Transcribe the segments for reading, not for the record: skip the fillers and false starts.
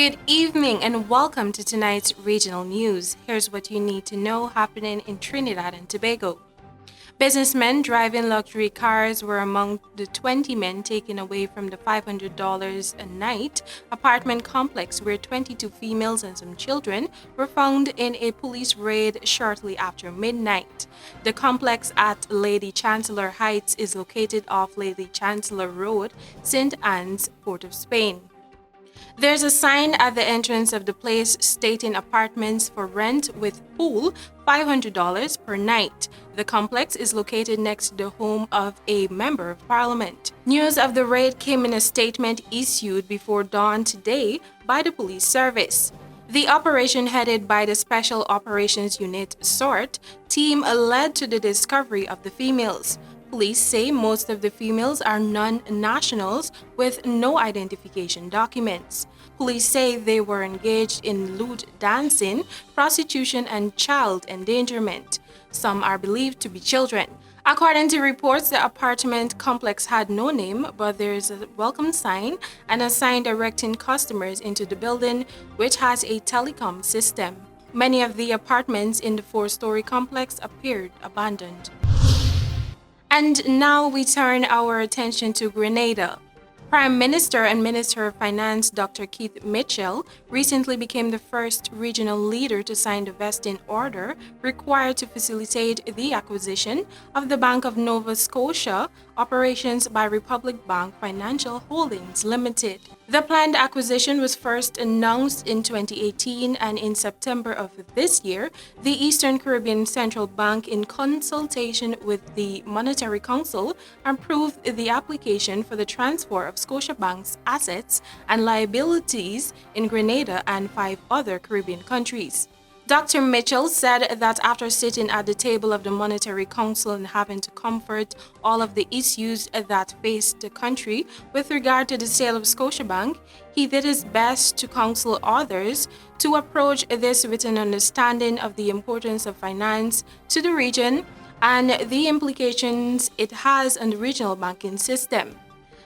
Good evening and welcome to tonight's regional news. Here's what you need to know happening in Trinidad and Tobago. Businessmen driving luxury cars were among the 20 men taken away from the $500 a night apartment complex where 22 females and some children were found in a police raid shortly after midnight. The complex at Lady Chancellor Heights is located off Lady Chancellor Road, St. Anne's, Port of Spain. There's a sign at the entrance of the place stating apartments for rent with pool, $500 per night. The complex is located next to the home of a member of parliament. News of the raid came in a statement issued before dawn today by the police service. The operation, headed by the Special Operations Unit SORT team, led to the discovery of the females. Police say most of the females are non-nationals with no identification documents. Police say they were engaged in lewd dancing, prostitution, and child endangerment. Some are believed to be children. According to reports, the apartment complex had no name, but there is a welcome sign and a sign directing customers into the building, which has a telecom system. Many of the apartments in the four-story complex appeared abandoned. And now we turn our attention to Grenada. Prime Minister and Minister of Finance Dr. Keith Mitchell recently became the first regional leader to sign the vesting order required to facilitate the acquisition of the Bank of Nova Scotia operations by Republic Bank Financial Holdings Limited. The planned acquisition was first announced in 2018, and in September of this year, the Eastern Caribbean Central Bank, in consultation with the Monetary Council, approved the application for the transfer of Scotiabank's assets and liabilities in Grenada and 5 other Caribbean countries. Dr. Mitchell said that after sitting at the table of the Monetary Council and having to comfort all of the issues that faced the country with regard to the sale of Scotiabank, he did his best to counsel others to approach this with an understanding of the importance of finance to the region and the implications it has on the regional banking system.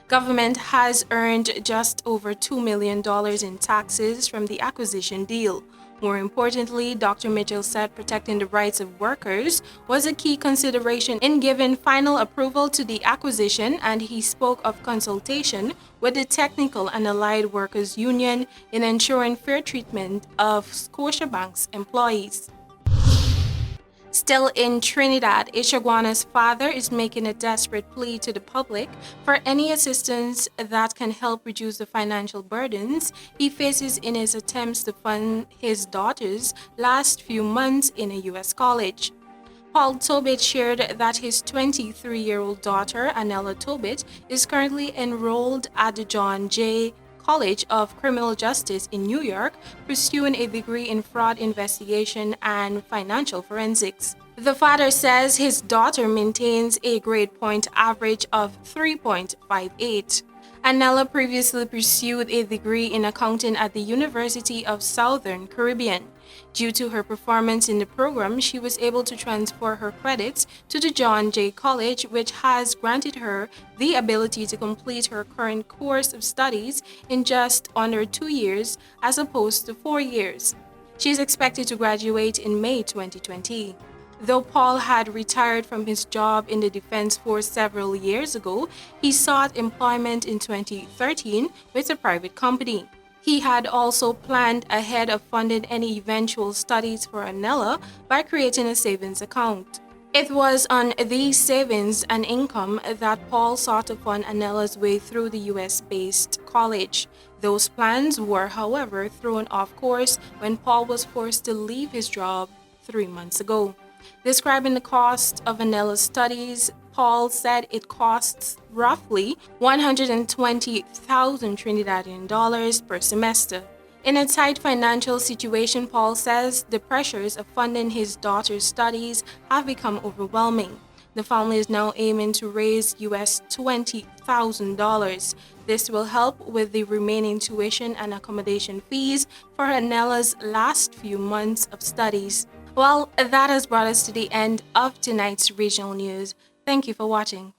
Government has earned just over $2 million in taxes from the acquisition deal. More importantly, Dr. Mitchell said protecting the rights of workers was a key consideration in giving final approval to the acquisition, and he spoke of consultation with the Technical and Allied Workers Union in ensuring fair treatment of Scotiabank's employees. Still in Trinidad, Ishaguana's father is making a desperate plea to the public for any assistance that can help reduce the financial burdens he faces in his attempts to fund his daughter's last few months in a U.S. college. Paul Tobit shared that his 23-year-old daughter, Anella Tobit, is currently enrolled at the John J. College of Criminal Justice in New York, pursuing a degree in fraud investigation and financial forensics. The father says his daughter maintains a grade point average of 3.58. Anella previously pursued a degree in accounting at the University of Southern Caribbean. Due to her performance in the program, she was able to transfer her credits to the John J. College, which has granted her the ability to complete her current course of studies in just under 2 years as opposed to 4 years. She is expected to graduate in May 2020. Though Paul had retired from his job in the Defense Force several years ago, he sought employment in 2013 with a private company. He had also planned ahead of funding any eventual studies for Anella by creating a savings account. It was on these savings and income that Paul sought to fund Anella's way through the US-based college. Those plans were, however, thrown off course when Paul was forced to leave his job 3 months ago. Describing the cost of Anella's studies, Paul said it costs roughly 120,000 Trinidadian dollars per semester. In a tight financial situation, Paul says the pressures of funding his daughter's studies have become overwhelming. The family is now aiming to raise US $20,000. This will help with the remaining tuition and accommodation fees for Anella's last few months of studies. Well, that has brought us to the end of tonight's regional news. Thank you for watching.